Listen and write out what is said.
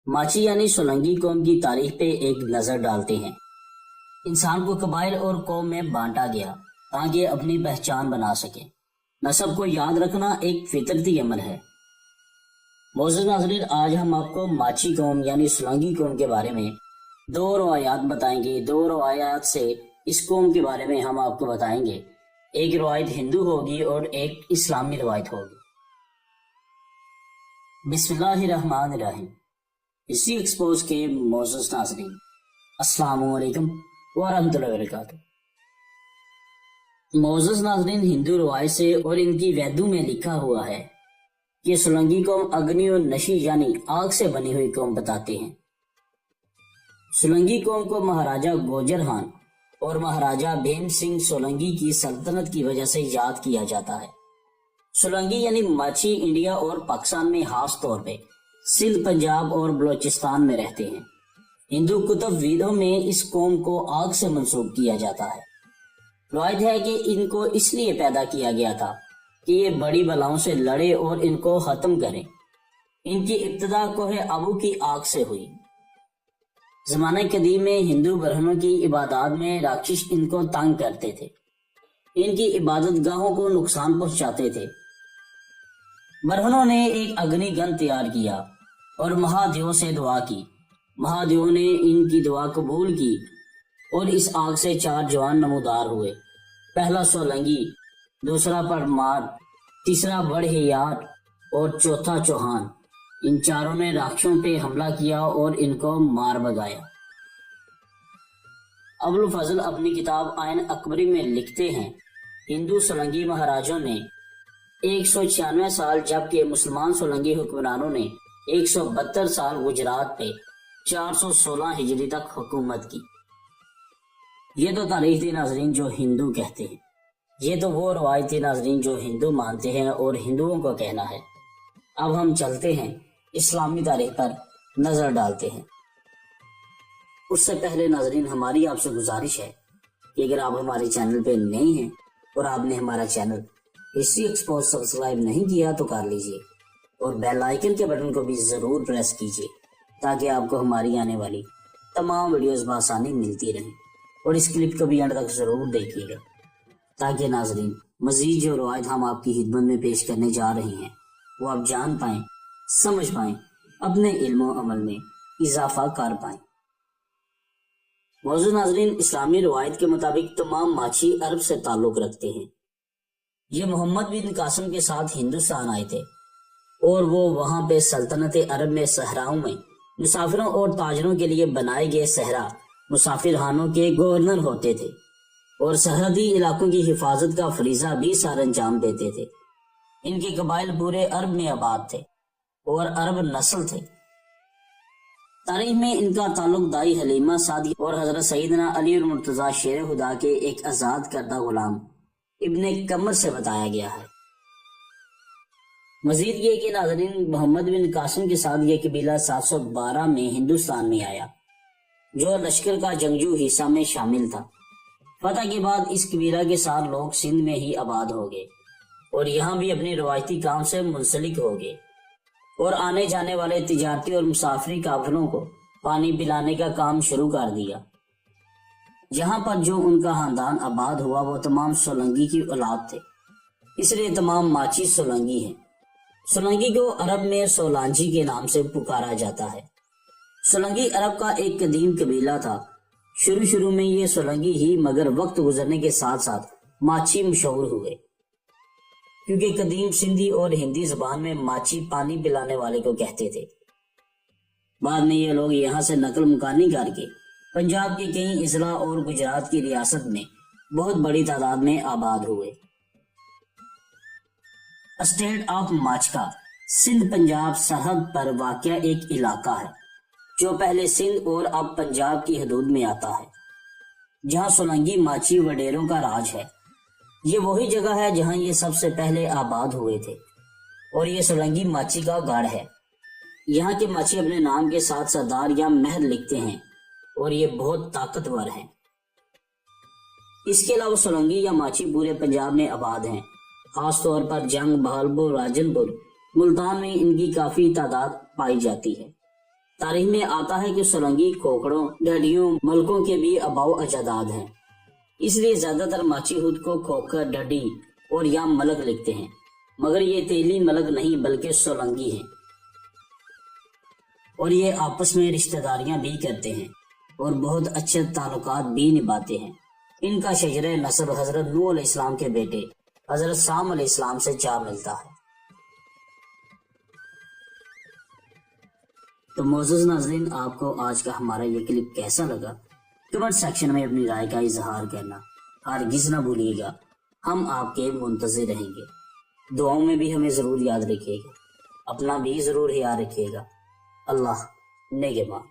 ماچی یعنی سولنگی قوم کی تاریخ پہ ایک نظر ڈالتے ہیں۔ انسان کو قبائل اور قوم میں بانٹا گیا تاکہ اپنی پہچان بنا سکے۔ نسب کو یاد رکھنا ایک فطرتی عمل ہے۔ معزز ناظرین، آج ہم آپ کو ماچی قوم یعنی سولنگی قوم کے بارے میں دو روایات بتائیں گے۔ دو روایات سے اس قوم کے بارے میں ہم آپ کو بتائیں گے۔ ایک روایت ہندو ہوگی اور ایک اسلامی روایت ہوگی۔ بسم اللہ الرحمن الرحیم۔ اسی ایکسپوز کے معزز ناظرین، السلام علیکم ورحمۃ اللہ وبرکاتہ۔ معزز ناظرین، ہندو روایت سے اور ان کی ویدوں میں لکھا ہوا ہے کہ سولنگی قوم اگنی اور نشی یعنی آگ سے بنی ہوئی قوم بتاتے ہیں۔ سولنگی قوم کو مہاراجہ گوجر خان اور مہاراجہ بھیم سنگھ سولنگی کی سلطنت کی وجہ سے یاد کیا جاتا ہے۔ سولنگی یعنی ماچی انڈیا اور پاکستان میں خاص طور پہ سندھ، پنجاب اور بلوچستان میں رہتے ہیں۔ ہندو کتب ویدوں میں اس قوم کو آگ سے منسوب کیا جاتا ہے۔ روایت ہے کہ ان کو اس لیے پیدا کیا گیا تھا کہ یہ بڑی بلاؤں سے لڑے اور ان کو ختم کریں۔ ان کی ابتدا کوہ ابو کی آگ سے ہوئی۔ زمانہ قدیم میں ہندو برہنوں کی عبادات میں راکشس ان کو تنگ کرتے تھے، ان کی عبادت گاہوں کو نقصان پہنچاتے تھے۔ برہنوں نے ایک اگنی گن تیار کیا اور مہادیو سے دعا کی۔ مہادیو نے ان کی دعا قبول کی اور اس آگ سے 4 جوان نمودار ہوئے۔ پہلا سولنگی، دوسرا پرمار، تیسرا بڑھیار اور چوتھا چوہان۔ ان چاروں نے راکشسوں پہ حملہ کیا اور ان کو مار بگایا۔ ابوالفضل اپنی کتاب آئین اکبری میں لکھتے ہیں، ہندو سولنگی مہاراجوں نے 196 سال جبکہ مسلمان سولنگی حکمرانوں نے 172 سال گجرات پہ 416 ہجری تک حکومت کی۔ یہ تو تاریخ تھی ناظرین جو ہندو کہتے ہیں، یہ تو وہ روایت تھی ناظرین جو ہندو مانتے ہیں اور ہندوؤں کو کہنا ہے۔ اب ہم چلتے ہیں اسلامی تاریخ پر نظر ڈالتے ہیں۔ اس سے پہلے ناظرین ہماری آپ سے گزارش ہے کہ اگر آپ ہمارے چینل پہ نئے ہیں اور آپ نے ہمارا چینل ہسٹری ایکسپوز سبسکرائب نہیں کیا تو کر لیجئے اور بیل آئیکن کے بٹن کو بھی ضرور پریس کیجئے تاکہ آپ کو ہماری آنے والی تمام ویڈیوز بآسانی ملتی رہیں، اور اس کلپ کو بھی اینڈ تک ضرور دیکھیے گا تاکہ ناظرین مزید جو روایت ہم آپ کی خدمت میں پیش کرنے جا رہے ہیں وہ آپ جان پائیں، سمجھ پائیں، اپنے علم و عمل میں اضافہ کر پائیں۔ موضوع ناظرین، اسلامی روایت کے مطابق تمام ماچی عرب سے تعلق رکھتے ہیں۔ یہ محمد بن قاسم کے ساتھ ہندوستان آئے تھے اور وہ وہاں پہ سلطنت عرب میں صحراؤں میں مسافروں اور تاجروں کے لیے بنائے گئے صحرا مسافر خانوں کے گورنر ہوتے تھے اور سرحدی علاقوں کی حفاظت کا فریضہ بھی سر انجام دیتے تھے۔ ان کے قبائل پورے عرب میں آباد تھے اور عرب نسل تھے۔ تاریخ میں ان کا تعلق دائی حلیمہ سعدی اور حضرت سیدنا علی المرتضیٰ شیر خدا کے ایک آزاد کردہ غلام ابن قمر سے بتایا گیا ہے۔ مزید یہ کہ ناظرین محمد بن قاسم کے ساتھ یہ قبیلہ 712 میں ہندوستان میں آیا جو لشکر کا جنگجو حصہ میں شامل تھا۔ فتح کے بعد اس قبیلہ کے ساتھ لوگ سندھ میں ہی آباد ہو گئے اور یہاں بھی اپنی روایتی کام سے منسلک ہو گئے اور آنے جانے والے تجارتی اور مسافری قافلوں کو پانی پلانے کا کام شروع کر دیا۔ جہاں پر جو ان کا خاندان آباد ہوا وہ تمام سولنگی کی اولاد تھے، اس لیے تمام ماچی سولنگی ہیں۔ سولنگی کو عرب میں سولانجی کے نام سے پکارا جاتا ہے۔ سولنگی عرب کا ایک قدیم قبیلہ تھا۔ شروع میں یہ سولنگی ہی، مگر وقت گزرنے کے ساتھ ساتھ ماچی مشہور ہوئے، کیونکہ قدیم سندھی اور ہندی زبان میں ماچی پانی پلانے والے کو کہتے تھے۔ بعد میں یہ لوگ یہاں سے نقل مکانی کر کے پنجاب کے کئی اضلاع اور گجرات کی ریاست میں بہت بڑی تعداد میں آباد ہوئے۔ اسٹیٹ آف ماچکا سندھ پنجاب سرحد پر واقع ایک علاقہ ہے جو پہلے سندھ اور اب پنجاب کی حدود میں آتا ہے، جہاں سولنگی ماچی وڈیروں کا راج ہے۔ یہ وہی جگہ ہے جہاں یہ سب سے پہلے آباد ہوئے تھے اور یہ سولنگی ماچی کا گڑھ ہے۔ یہاں کے ماچی اپنے نام کے ساتھ سردار یا مہر لکھتے ہیں اور یہ بہت طاقتور ہیں۔ اس کے علاوہ سولنگی یا ماچی پورے پنجاب میں آباد ہیں، خاص طور پر جنگ، بہالپور، راجن پور، ملتان میں ان کی کافی تعداد پائی جاتی ہے۔ تاریخ میں آتا ہے کہ سولنگی کھوکھڑوں، ڈھڈیوں، ملکوں کے بھی آباؤ اجداد ہیں، اس لیے زیادہ تر ماچی خود کو کھوکھر، ڈھڈی اور یا ملک لکھتے ہیں، مگر یہ تیلی ملک نہیں بلکہ سولنگی ہیں، اور یہ آپس میں رشتہ داریاں بھی کرتے ہیں اور بہت اچھے تعلقات بھی نبھاتے ہیں۔ ان کا شجرہ نسب حضرت نوح علیہ السلام کے بیٹے حضرت سام علیہ السلام سے جا ملتا ہے۔ تو معزز ناظرین، آپ کو آج کا ہمارا یہ کلپ کیسا لگا؟ کمنٹ سیکشن میں اپنی رائے کا اظہار کرنا ہرگز نہ بھولیے گا، ہم آپ کے منتظر رہیں گے۔ دعاؤں میں بھی ہمیں ضرور یاد رکھیے گا، اپنا بھی ضرور خیال رکھیے گا۔ اللہ نگہبان۔